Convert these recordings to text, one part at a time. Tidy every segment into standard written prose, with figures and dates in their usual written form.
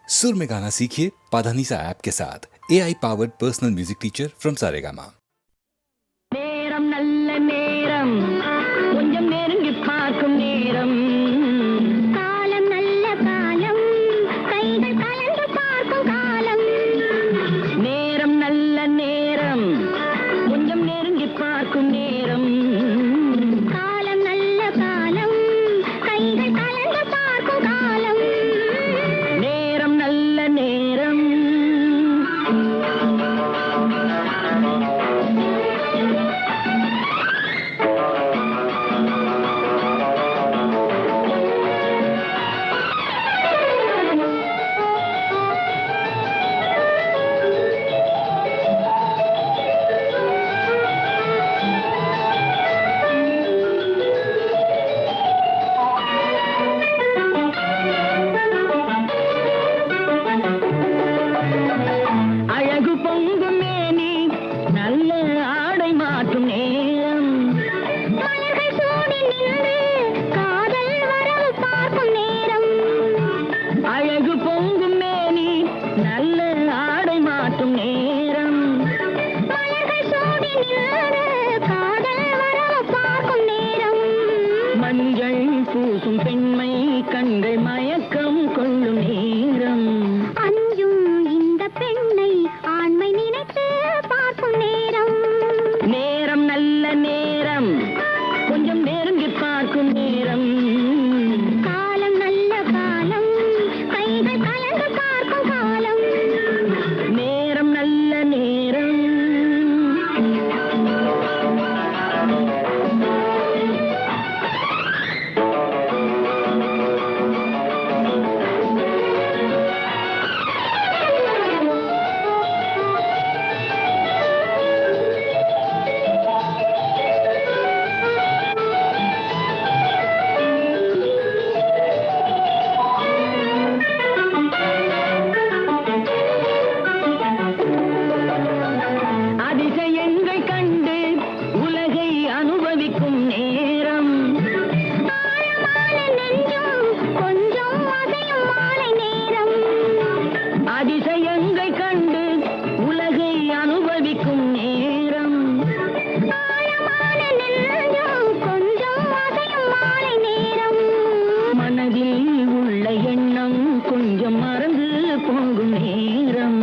सुर में गाना सीखिए पाधानीसा ऐप के साथ। AI powered personal music teacher from Saregama. நேரம் நல்ல நேரம் கொஞ்சம் நெருங்கி பார்க்கும் நேரம் காலம் நல்ல காலம் கைகள் கலந்து பார்க்கும் காலம் நேரம் நல்ல நேரம் கொஞ்சம் நெருங்கி பார்க்கும் நேரம் காலம் நல்ல காலம் கைகள் கலந்து பார்க்கும் காலம் நேரம் நல்ல நேரம் அழகு பொங்கும் மேனி நல்ல ஆடை மாற்றும் நேரம் மலர்கள் சூடி நின்று காதல் வரவு பார்க்கும் நேரம் அழகு பொங்கும் மேனி நல்ல ஆடை மாற்றும் நேரம் மலர்கள் சூடி நின்று காதல் வரவு பார்க்கும் நேரம் மஞ்சள் பூசும் பெண்மை கண்கள் மயக்கம் கொள்ளும் நேரம் அஞ்சும் இந்த பெண்ணை ஆண்மை நினைத்து பார்க்கும் நேரம் நேரம் நல்ல நேரம் கொஞ்சம் நெருங்கி பார்க்கும் நேரம் காலம் நல்ல காலம் கைகள் கலந்து பார்க்கும் காலம் நேரம் நல்ல நேரம் அதிசயங்கள் கண்டு உலகை அனுபவிக்கும் நேரம் ஆழமான நெஞ்சம் கொஞ்சம் அசையும் மாலை நேரம் அதிசயங்கள் கண்டு உலகை அனுபவிக்கும் நேரம் ஆழமான நெஞ்சம் கொஞ்சம் அசையும் மாலை நேரம் மனதில் உள்ள எண்ணம் கொஞ்சம் மறந்து போகும் நேரம்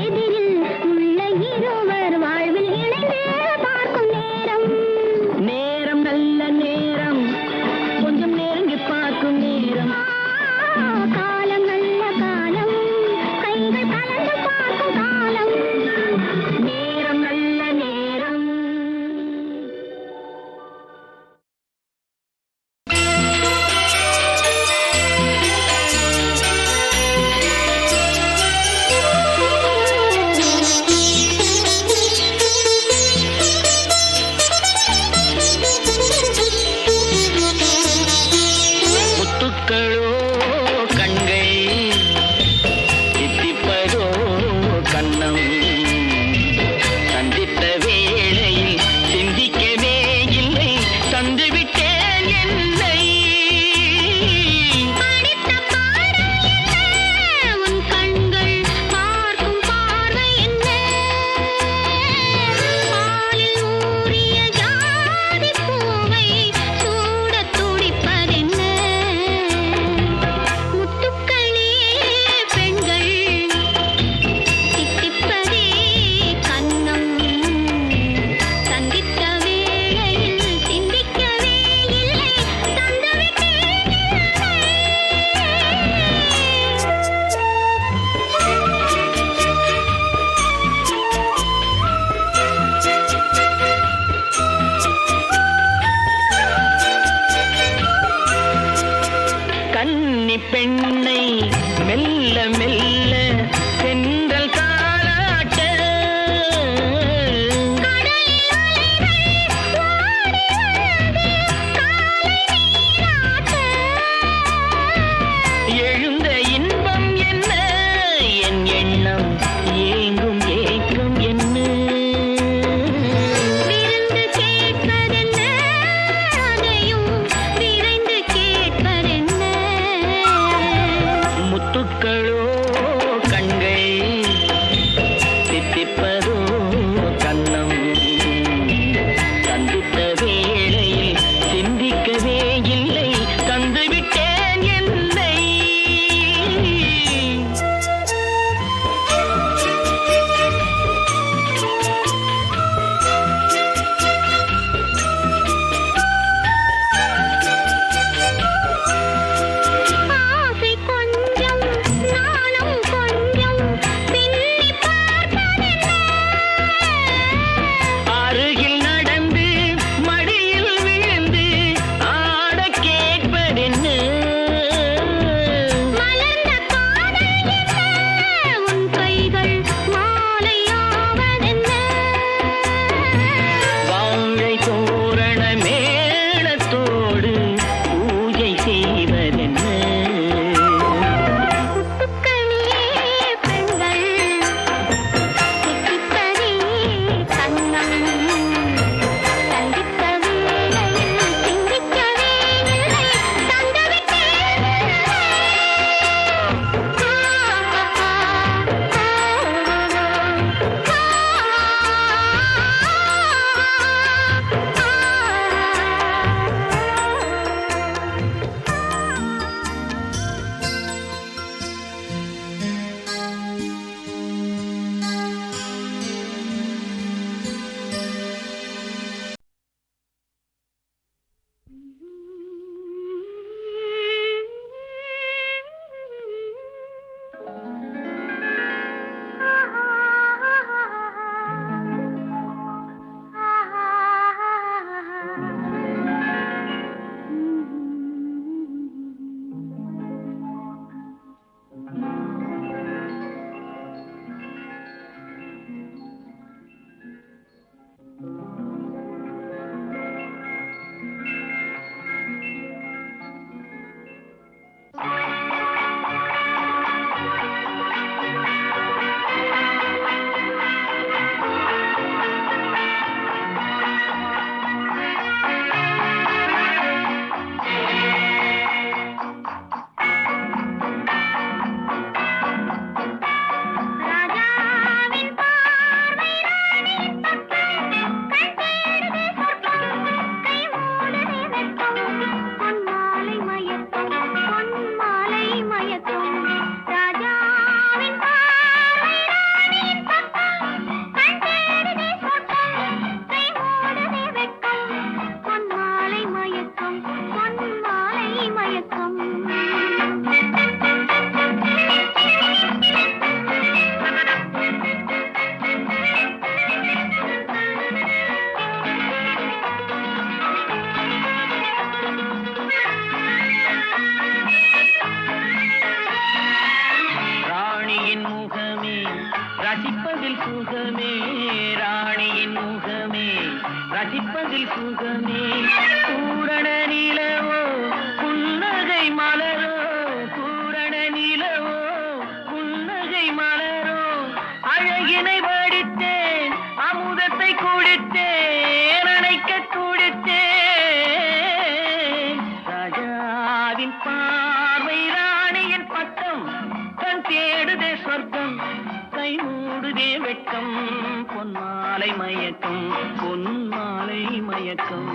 எதிரில் உள்ள இருவர் வாழ்வில் இணைந்து பார்க்கும் நேரம் நேரம் நல்ல நேரம் கொஞ்சம் நெருங்கி பார்க்கும் நேரம் காலம் நல்ல காலம் கைகள் கலந்து பார்க்கும் காலம் நேரம் நல்ல நேரம் முத்துக்களோ கண்கள் தித்திப்பதோ கண்ணம் சந்தித்த வேளையில் சிந்திக்கவே இல்லை தந்துவிட்டேன் என்னை படித்த பாடம் என்ன உன் கண்கள் பார்க்கும் பார்வை என்ன பாலில் ஊறிய ஜாதி பூவை சூடத் துடிப்பதென்ன முத்துக்களே பெண்கள் தித்திப்பதே கன்னம் சந்தித்த வேளையில் சிந்திக்கவே இல்லை தந்துவிட்டேன் கன்னி பெண்ணை மெல்ல மெல்ல சென்றல் காலாட்ட எழுந்த இன்பம் என்ன என் எண்ணம் ஏங்கும் ஏக்கம் என்ன விருந்து கேட்பதென்ன அதையும் விரைந்து கேட்பதென்ன முத்துக்களோ தேனினை வடித்தேன் அமுதத்தை குடித்தேன் அணைக்க குடித்தேன் ராஜாவின் பார்வை ராணியின் பக்கம் கண் தேடுதே சொர்க்கம் கை மூடுதே வெட்கம் பொன்மாலை மயக்கம் பொன்மாலை மயக்கம்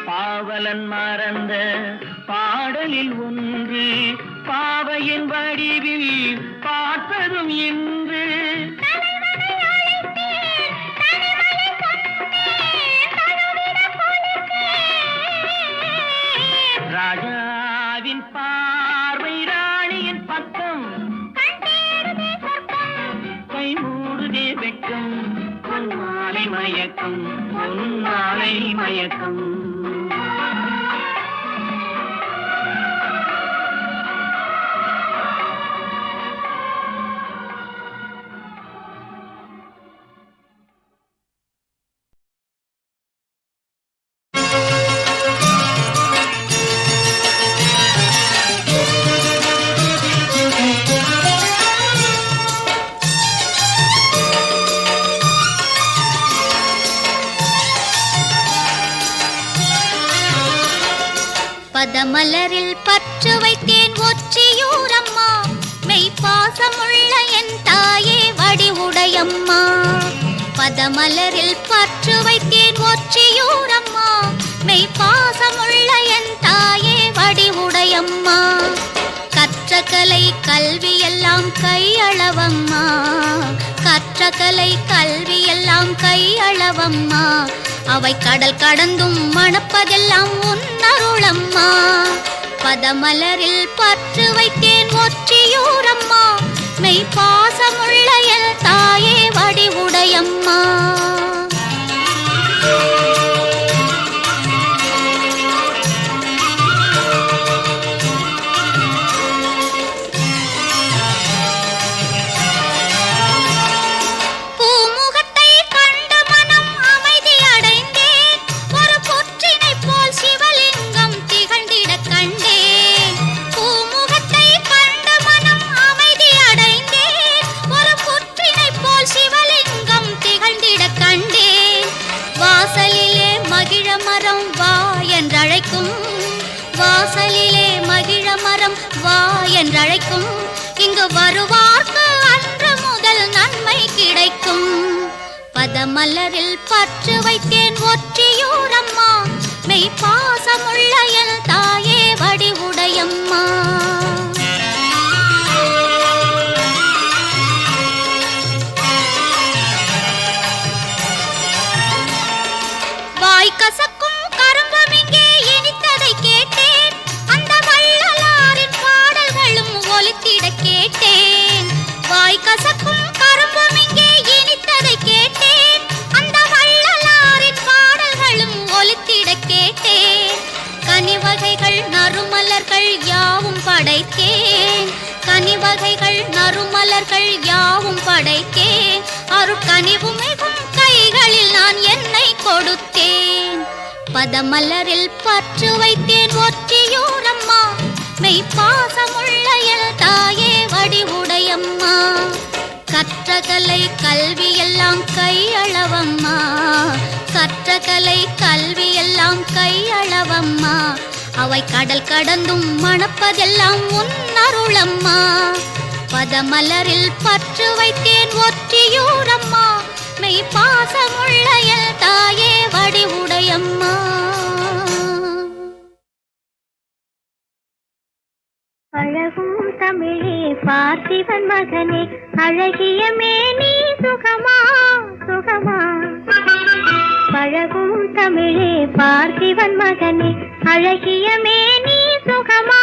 பாவலன் மறந்த பாடலில் ஒன்று பாவையின் வடிவில் பார்த்ததும் இன்று ராஜாவின் பார்வை ராணியின் பக்கம் கை மூடுதே வெட்கம் பொன்மாலை மயக்கம் பொன்மாலை மயக்கம் பதமலரில் பற்று வைத்தேன் ஒற்றியூரம்மா மெய்ப்பாசமுள்ள என் தாயே வடிவுடையம்மா பதமலரில் பற்று வைத்தேன் ஒற்றியூரம்மா மெய்ப்பாசமுள்ள என் தாயே வடிவுடையம்மா கற்ற கலை கல்வி எல்லாம் கையளவம்மா கற்ற கலை கல்வி எல்லாம் கையளவம்மா அவை கடல் கடந்தும் மணப்பதெல்லாம் உன்னருளம்மா பதமலரில் பற்று வைத்தேன் ஒற்றியூரம்மா மெய்ப்பாசமுள்ள என் தாயே வடிவுடையம்மா வாசலிலே மகிழ மரம் வா என்றழைக்கும் இங்கு வருவார்க்கு அன்று முதல் நன்மை கிடைக்கும் பதமலரில் பற்று வைத்தேன் ஒற்றியூரம்மா மெய்ப்பாசமுள்ள என் தாயே வடிவுடையம்மா வாய் கசக்கும் கரும்பும் இங்கே இனித்ததை கேட்டேன் அந்த வள்ளலாரின் பாடல்களும் ஒலித்திட கேட்டேன் வாய் கசக்கும் கரும்பும் இங்கே இனித்ததை கேட்டேன் அந்த வள்ளலாரின் பாடல்களும் ஒலித்திட கேட்டேன் கனிவகைகள் நறுமலர்கள் யாவும் படைத்தேன் அருட்கனிவு மிகும் கைகளில் நான் என்னை கொடுத்தேன். பதமலரில் பற்று வைத்தேன் ஒற்றியூரம்மா, மெய்ப்பாசமுள்ள என் தாயே வடிவுடையம்மா. கற்றகலை கல்வி எல்லாம் கையளவம்மா, கற்றகலை கல்வி எல்லாம் கையளவம்மா. அவை கடல் கடந்தும் மணப்பதெல்லாம் உன் அருளம்மா. பதமலரில் பற்று வைத்தேன் ஒற்றியூரம்மா, மெய்ப்பாசமுள்ள என் தாயே வடிவுடையம்மா. அழகும் தமிழே பார்த்திபன் மகனே, அழகிய மேனி சுகமா சுகமா. பழகும் தமிழே பார்த்திபன் மகனே, அழகிய மேனி சுகமா.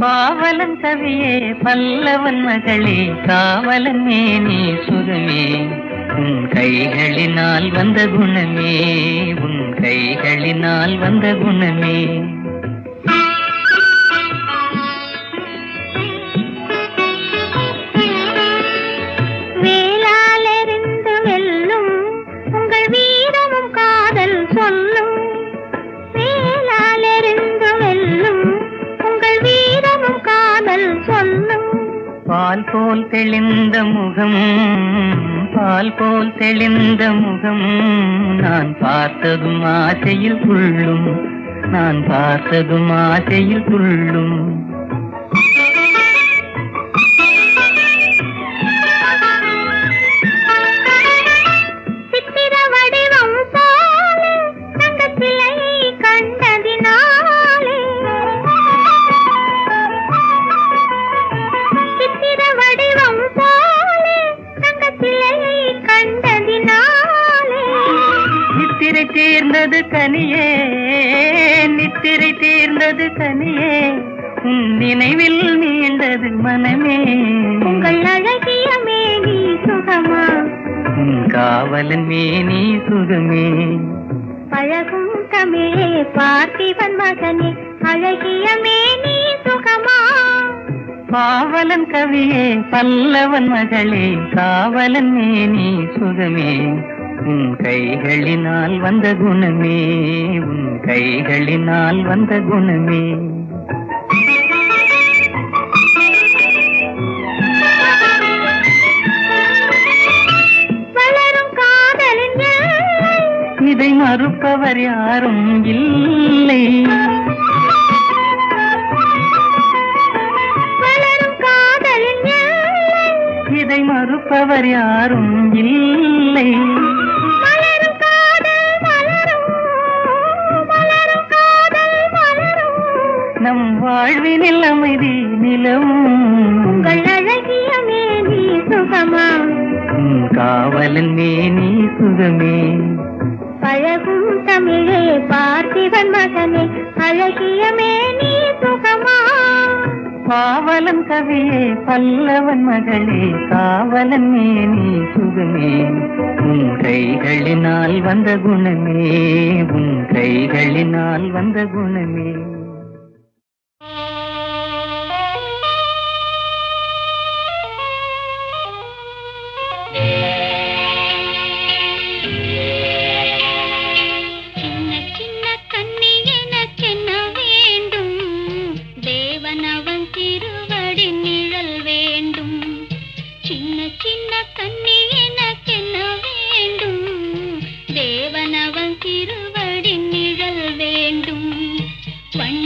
பாவலன் கவியே பல்லவன் மகளே, காவலன் மேனி சுகமே. உன் கைகளினால் வந்த குணமே, உன் கைகளினால் வந்த குணமே. வேளாலெறிந்து வெல்லும் உங்கள் வீரமும் காதல் சொல்லும். வேளாலெறிந்து வெல்லும் உங்கள் வீரமும் காதல் சொல்லும். பால் போல் தெளிந்த முகம், பால் போல் தெளிந்த முகம், நான் பார்த்ததும் ஆசையில் துள்ளும், நான் பார்த்ததும் ஆசையில் துள்ளும். சித்திர வடிவம் போலே தங்க சிலையை கண்டதினாலே, சித்திர வடிவம் போலே தங்க சிலையை கண்டதினாலே. நித்திரை தீர்ந்தது கனியே, நித்திரை தீர்ந்தது கனியே, உன் நினைவில் நீண்டது மனமே. உங்கள் அழகிய மேனி சுகமா, உன் காவலன் மேனி சுகமே. பழகும் தமிழே பார்த்திபன் மகனே, அழகிய மேனி சுகமா. பாவலன் கவியே பல்லவன் மகளே, காவலன் மேனி சுகமே. உன் கைகளினால் வந்த குணமே, உன் கைகளினால் வந்த குணமே. வளரும் காதலின் எல்லை, இதை மறுப்பவர் யாரும் இல்லை. வளரும் காதலின் எல்லை, இதை மறுப்பவர் யாரும் இல்லை. மலரும் காதல் மலரும், மலரும் காதல் மலரும். நம் வாழ்வினில் அமைதி நிலவும். உங்கள் அழகிய மேனி சுகமா, உன் காவலன் மேனி சுகமே. பழகும் தமிழே பார்த்திபன் மகனே, அழகிய மேனி சுகமா. பாவலன் கவியே பல்லவன் மகளே, காவலன் மேனி சுகமே. உன் கைகளினால் வந்த குணமே, உன் கைகளினால் வந்த குணமே. சின்ன சின்ன கண்ணி எனக்கென்ன வேண்டும், தேவன் அவன் திருவடி நிழல் வேண்டும். சின்ன சின்ன கண்ணி எனக்கென்ன வேண்டும், தேவன் அவன் திருவடி நிழல் வேண்டும். வண்ண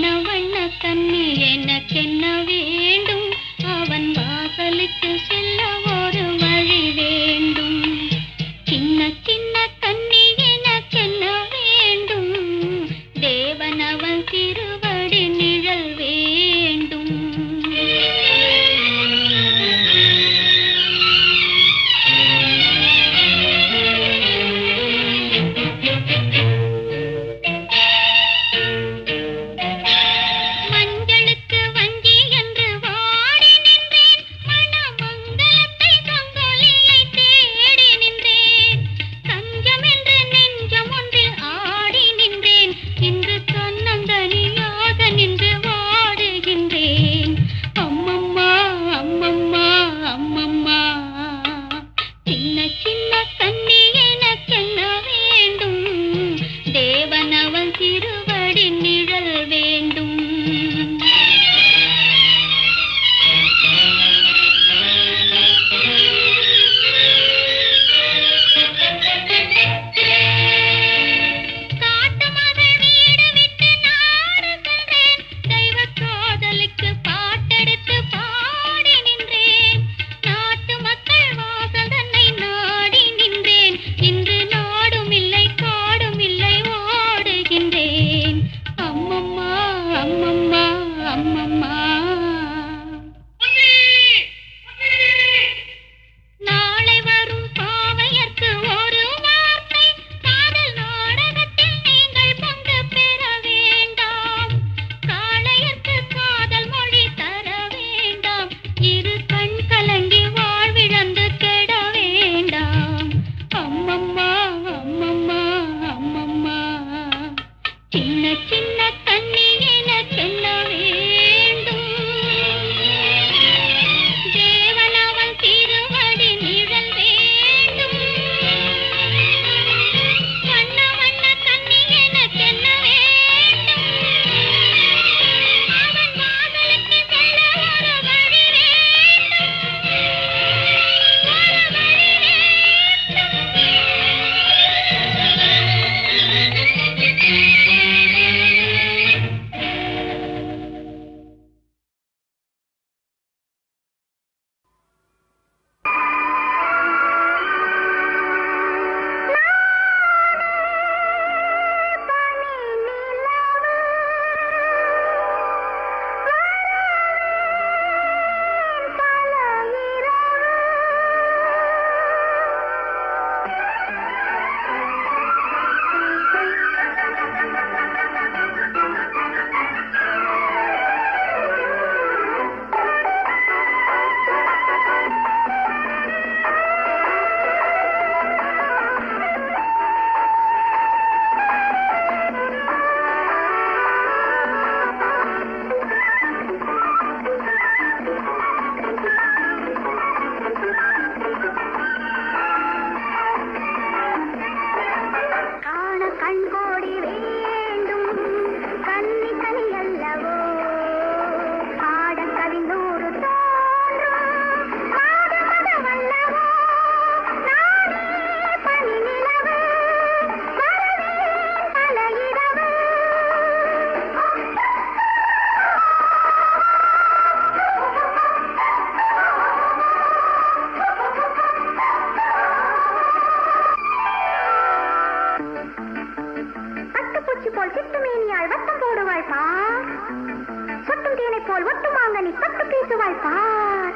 பார்.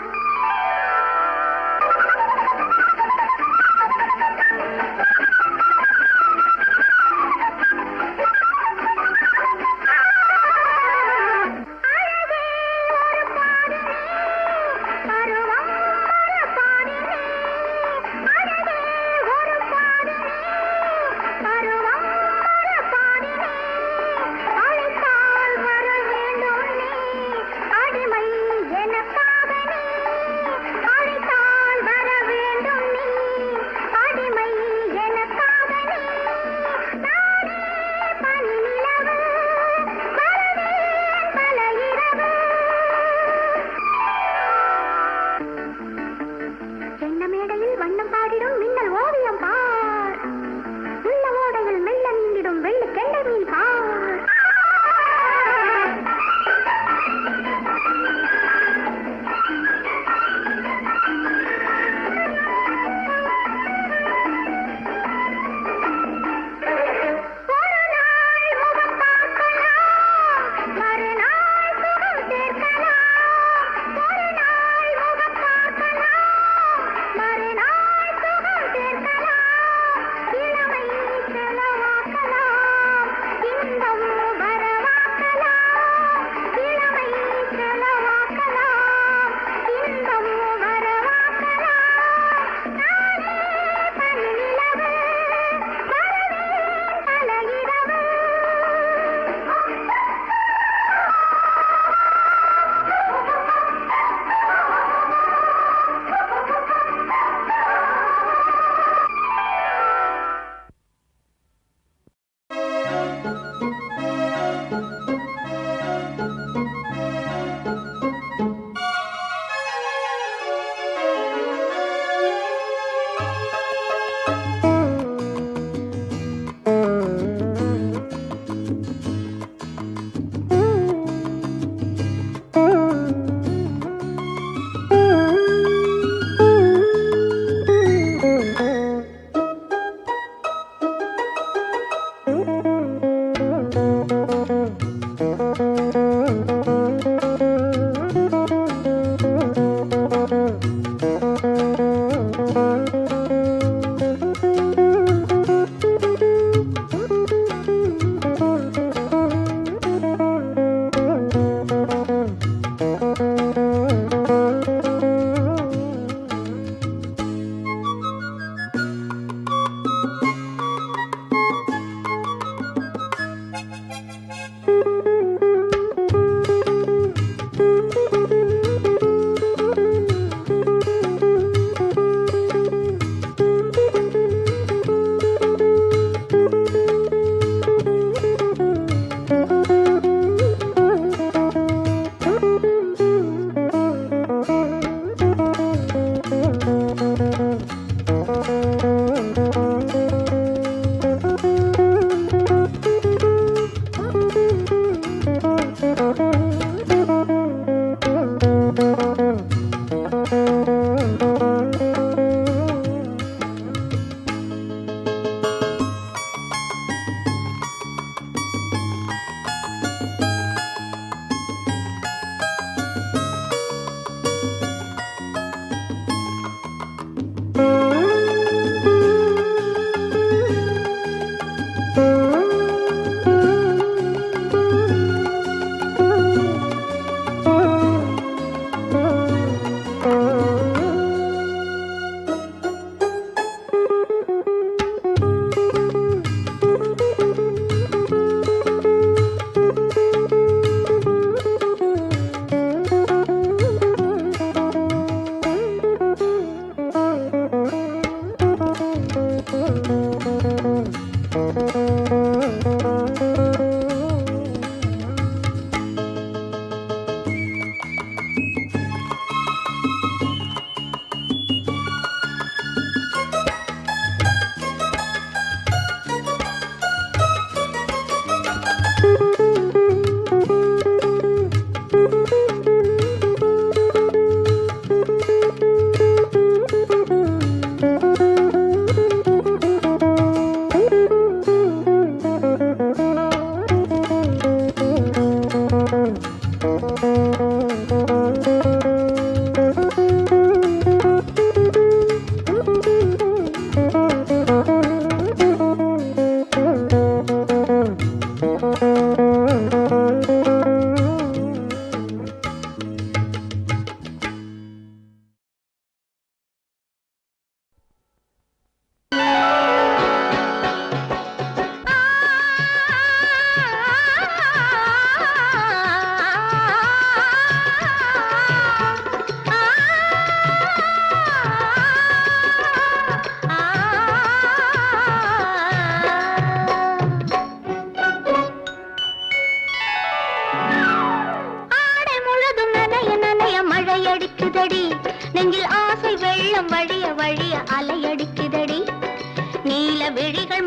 அழகே ஒரு பாரினி, பருவம் ஒரு பாரினி. அழகே ஒரு பாரினி, பருவம் ஒரு பாரினி. அழைத்தால் வர வேண்டும் நீ, அடிமை எனக்காக நீ. அழைத்தால் வர வேண்டும் நீ, அடிமை எனக்காக நீ. நானே பனி நிலவு, வருவேன் பல இரவு. எண்ண மேடையில் வண்ணம் பாடிடும் மின்னல் ஓவியம் பார். உள்ள ஓடையில் மெல்ல நீந்திடும் வெள்ளி கெண்டை மீன் பார். ஒரு நாள் முகம் பார்க்கலாம், மறுநாள் சுகம் சேர்க்கலாம். ஒரு நாள் முகம் பார்க்கலாம், மறுநாள் சுகம் சேர்க்கலாம். இளமை செலவாக்கலாம், இன்பம் வரவாக்கலாம். இளமை செலவாக்கலாம், இன்பம் வரவாக்கலாம். நானே பனி நிலவு, வருவேன் பல இரவு.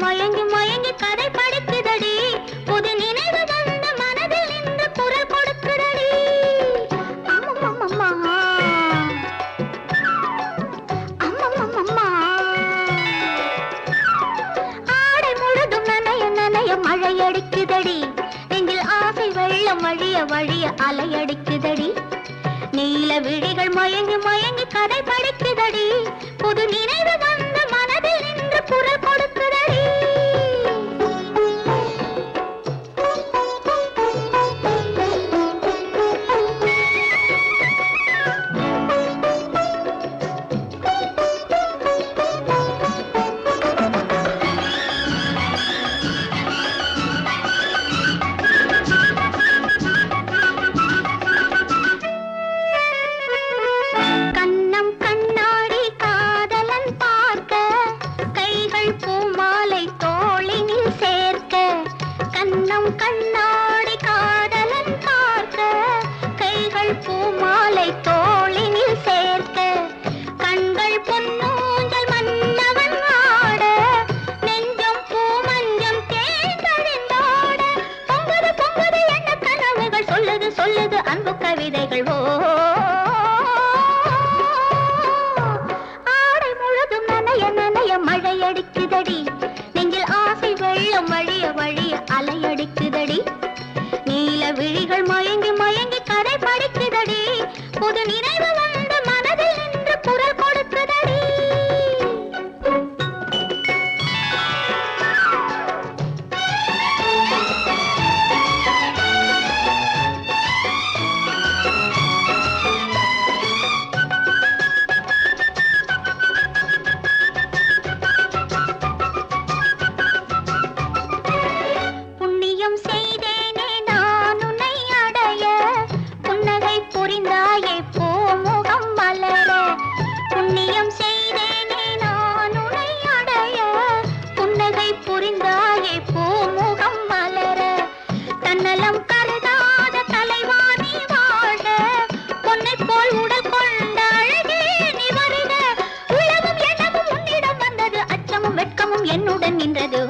மயங்கி மயங்கி கதை படிக்குதடி புது நினைவு வந்த மனதில் நின்று குரல் கொடுக்குதடி அம்மம்மம்மா அம்மம்மம்மா ஆடை முழுதும் நனைய நனைய மழை அடிக்குதடி நெஞ்சில் ஆசை வெள்ளம் வழிய வழிய அலை அடிக்குதடி நீல விழிகள் மயங்கி மயங்கி கதை படிக்குதடி புது நினைவு வந்த மனதில் நின்று குரல் கொடுக்குதடி கண்ணம் கண்ணாடி காதலன் பார்க்க கைகள் பூமாலை தோளினில் சேர்க்க கண்ணம் கண்ணாடி காதலன் பார்க்க கைகள் பூமாலை தோளினில் சேர்க்க கண்கள் பொன்னூஞ்சல் மன்னவன் ஆட நெஞ்சம் பூமஞ்சம் தேர்ந்தெடுந்தோட பொங்குது பொங்குது என்ன கனவுகள் சொல்லுது சொல்லுது அன்பு கவிதைகள் ஓ மழை அடிக்குதடி நெஞ்சில் ஆசை வெள்ளம் வழிய வழிய அலை அடிக்குதடி நீல விழிகள் மயங்கி மயங்கி கதை படிக்குதடி புது நினைவு வந்த மனதில் நின்று குரல் கொடுக்குதடி புண்ணியம் செய்தேனே நான் உன்னை அடைய புன்னகை புரிந்தாயே பூமுகம் மலர புண்ணியம் செய்தேனே நான் உன்னை அடைய புன்னகை புரிந்தாயே பூமுகம் மலர தன்னலம் கருதாத தலைவாணி வாழ பொன்னை போல் உடல் கொண்ட அழகே நீ வருக உலகம் எண்ணமும் உன்னிடம் வந்தது அச்சமும் வெட்கமும் என்னுடன் நின்றது